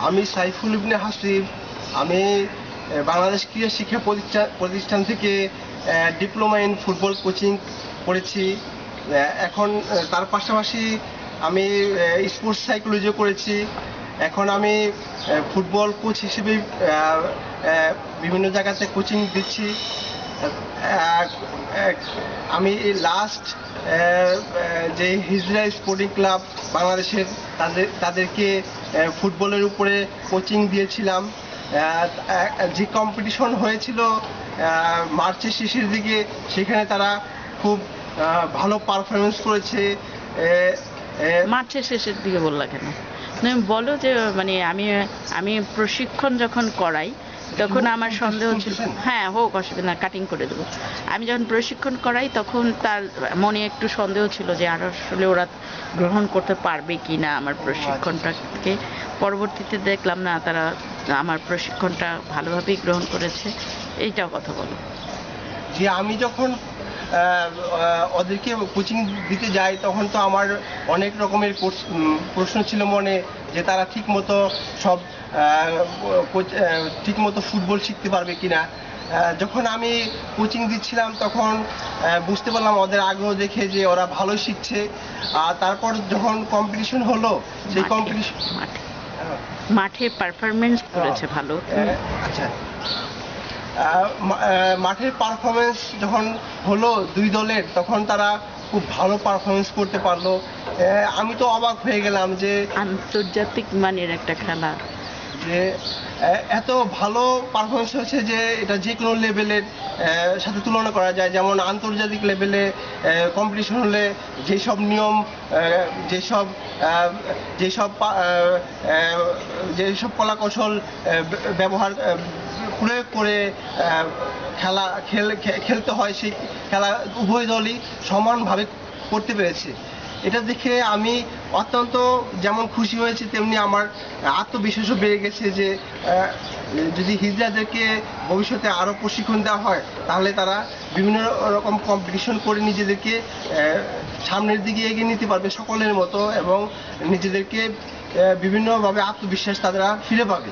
আমি সাইফুল ইবনে হাসিব। আমি বাংলাদেশ ক্রীড়া শিক্ষা প্রতিষ্ঠান থেকে ডিপ্লোমা ইন ফুটবল কোচিং করেছি। এখন তার পাশাপাশি আমি স্পোর্টস সাইকোলজিও করেছি। এখন আমি ফুটবল কোচ হিসেবে বিভিন্ন জায়গাতে কোচিং দিচ্ছি। আমি লাস্ট যে হিজরা স্পোর্টিং ক্লাব বাংলাদেশের তাদেরকে ফুটবলের উপরে কোচিং দিয়েছিলাম। যে কম্পিটিশন হয়েছিল মার্চের শেষের দিকে, সেখানে তারা খুব ভালো পারফরমেন্স করেছে। মার্চের শেষের দিকে বললা কেন? তুমি বলো যে মানে আমি আমি প্রশিক্ষণ যখন করাই তখন আমার সন্দেহ ছিল। হ্যাঁ হোক, অসুবিধা না, কাটিং করে দেবো। আমি যখন প্রশিক্ষণ করাই তখন তার মনে একটু সন্দেহ ছিল যে আর আসলে ওরা গ্রহণ করতে পারবে কি না আমার প্রশিক্ষণটাকে। পরবর্তীতে দেখলাম না, তারা আমার প্রশিক্ষণটা ভালোভাবেই গ্রহণ করেছে। এইটাও কথা বলো। যে আমি যখন ওদেরকে কোচিং দিতে যাই তখন তো আমার অনেক রকমের প্রশ্ন ছিল মনে, যে তারা ঠিকমতো সব ঠিকমতো ফুটবল শিখতে পারবে কিনা। যখন আমি কোচিং দিচ্ছিলাম তখন বুঝতে পারলাম ওদের আগ্রহ দেখে যে ওরা ভালো শিখছে। আর তারপর যখন কম্পিটিশন হলো, সেই কম্পিটিশন মাঠে পারফরমেন্স করেছে ভালো। আচ্ছা, মাঠের পারফরমেন্স যখন হলো দুই দলের, তখন তারা খুব ভালো পারফরমেন্স করতে পারলো। আমি তো অবাক হয়ে গেলাম যে আন্তর্জাতিক মানের একটা খেলা, যে এত ভালো পারফরমেন্স হয়েছে যে এটা যে কোনো লেভেলের সাথে তুলনা করা যায়। যেমন আন্তর্জাতিক লেভেলে কম্পিটিশন হলে যেসব নিয়ম, যেসব যেসব যেসব কলাকৌশল ব্যবহার প্রয়োগ করে খেলতে হয়, সেই খেলা উভয় দলই সমানভাবে করতে পেরেছে। এটা দেখে আমি অত্যন্ত যেমন খুশি হয়েছি, তেমনি আমার আত্মবিশ্বাসও বেড়ে গেছে যে যদি হিজড়াদেরকে ভবিষ্যতে আরও প্রশিক্ষণ দেওয়া হয়, তাহলে তারা বিভিন্ন রকম কম্পিটিশন করে নিজেদেরকে সামনের দিকে এগিয়ে নিতে পারবে সকলের মতো, এবং নিজেদেরকে বিভিন্নভাবে আত্মবিশ্বাস তারা ফিরে পাবে।